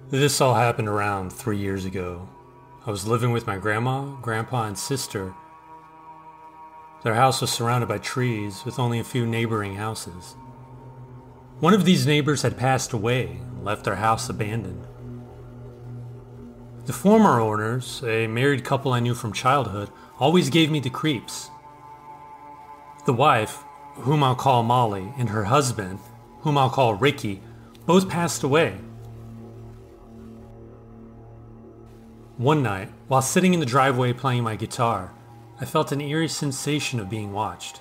This all happened around 3 years ago. I was living with my grandma, grandpa, and sister. Their house was surrounded by trees with only a few neighboring houses. One of these neighbors had passed away and left their house abandoned. The former owners, a married couple I knew from childhood, always gave me the creeps. The wife, whom I'll call Molly, and her husband, whom I'll call Ricky, both passed away. One night, while sitting in the driveway playing my guitar, I felt an eerie sensation of being watched.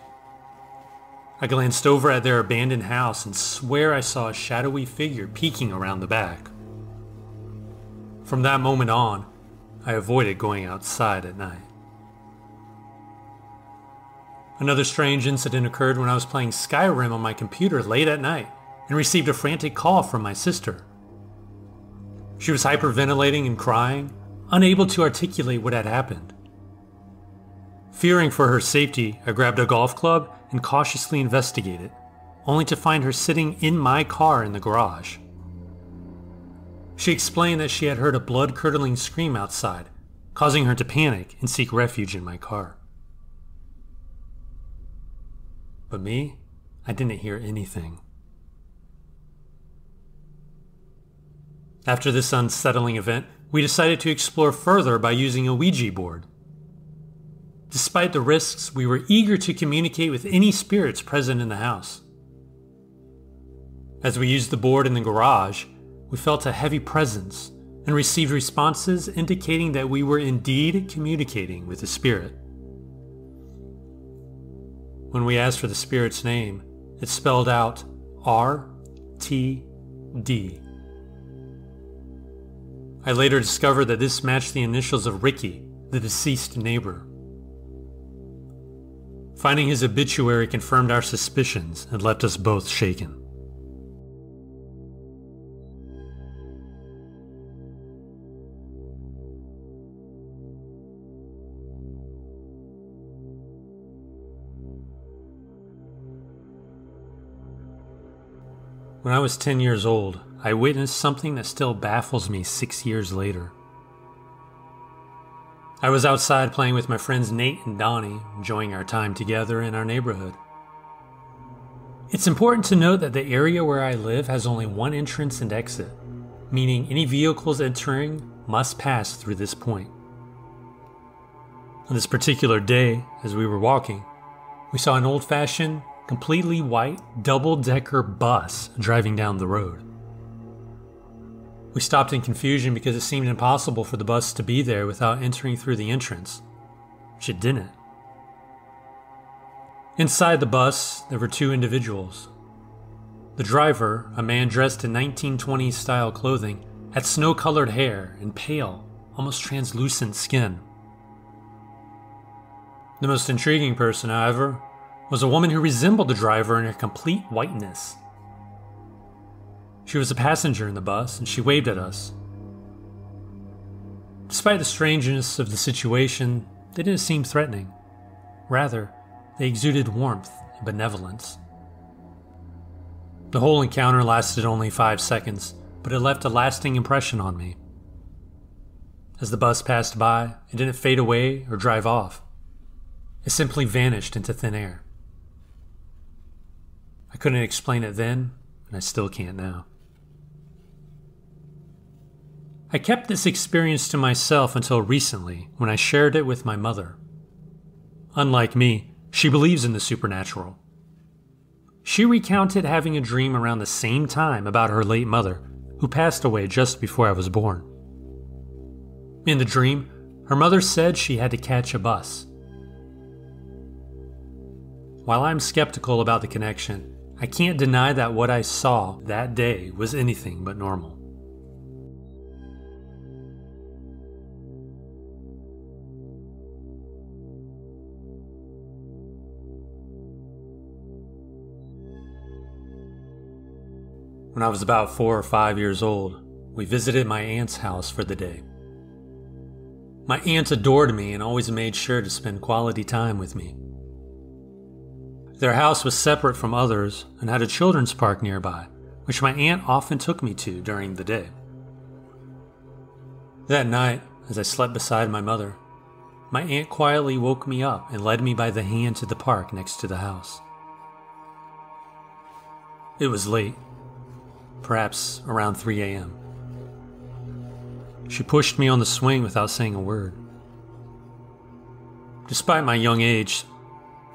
I glanced over at their abandoned house and swear I saw a shadowy figure peeking around the back. From that moment on, I avoided going outside at night. Another strange incident occurred when I was playing Skyrim on my computer late at night and received a frantic call from my sister. She was hyperventilating and crying, unable to articulate what had happened. Fearing for her safety, I grabbed a golf club and cautiously investigated, only to find her sitting in my car in the garage. She explained that she had heard a blood-curdling scream outside, causing her to panic and seek refuge in my car. But me, I didn't hear anything. After this unsettling event, we decided to explore further by using a Ouija board. Despite the risks, we were eager to communicate with any spirits present in the house. As we used the board in the garage, we felt a heavy presence and received responses indicating that we were indeed communicating with a spirit. When we asked for the spirit's name, it spelled out RTD. I later discovered that this matched the initials of Ricky, the deceased neighbor. Finding his obituary confirmed our suspicions and left us both shaken. When I was 10 years old, I witnessed something that still baffles me 6 years later. I was outside playing with my friends Nate and Donnie, enjoying our time together in our neighborhood. It's important to note that the area where I live has only one entrance and exit, meaning any vehicles entering must pass through this point. On this particular day, as we were walking, we saw an old-fashioned, completely white, double-decker bus driving down the road. We stopped in confusion because it seemed impossible for the bus to be there without entering through the entrance, which it didn't. Inside the bus, there were two individuals. The driver, a man dressed in 1920s style clothing, had snow-colored hair and pale, almost translucent skin. The most intriguing person, however, was a woman who resembled the driver in her complete whiteness. She was a passenger in the bus, and she waved at us. Despite the strangeness of the situation, they didn't seem threatening. Rather, they exuded warmth and benevolence. The whole encounter lasted only 5 seconds, but it left a lasting impression on me. As the bus passed by, it didn't fade away or drive off. It simply vanished into thin air. I couldn't explain it then, and I still can't now. I kept this experience to myself until recently, when I shared it with my mother. Unlike me, she believes in the supernatural. She recounted having a dream around the same time about her late mother, who passed away just before I was born. In the dream, her mother said she had to catch a bus. While I'm skeptical about the connection, I can't deny that what I saw that day was anything but normal. When I was about 4 or 5 years old, we visited my aunt's house for the day. My aunt adored me and always made sure to spend quality time with me. Their house was separate from others and had a children's park nearby, which my aunt often took me to during the day. That night, as I slept beside my mother, my aunt quietly woke me up and led me by the hand to the park next to the house. It was late, perhaps around 3 a.m. She pushed me on the swing without saying a word. Despite my young age,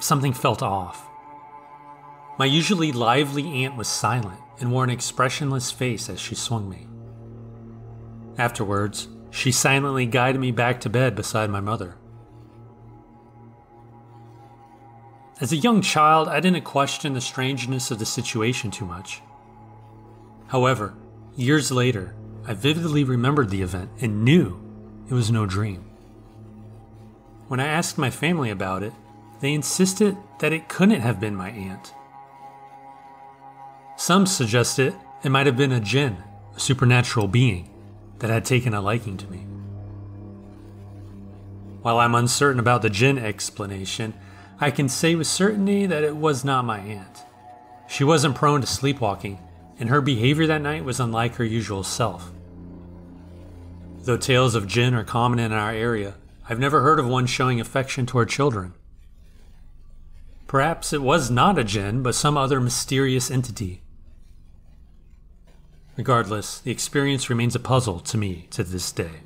something felt off. My usually lively aunt was silent and wore an expressionless face as she swung me. Afterwards, she silently guided me back to bed beside my mother. As a young child, I didn't question the strangeness of the situation too much. However, years later, I vividly remembered the event and knew it was no dream. When I asked my family about it, they insisted that it couldn't have been my aunt. Some suggested it might have been a jinn, a supernatural being that had taken a liking to me. While I'm uncertain about the jinn explanation, I can say with certainty that it was not my aunt. She wasn't prone to sleepwalking, and her behavior that night was unlike her usual self. Though tales of jinn are common in our area, I've never heard of one showing affection toward children. Perhaps it was not a jinn, but some other mysterious entity. Regardless, the experience remains a puzzle to me to this day.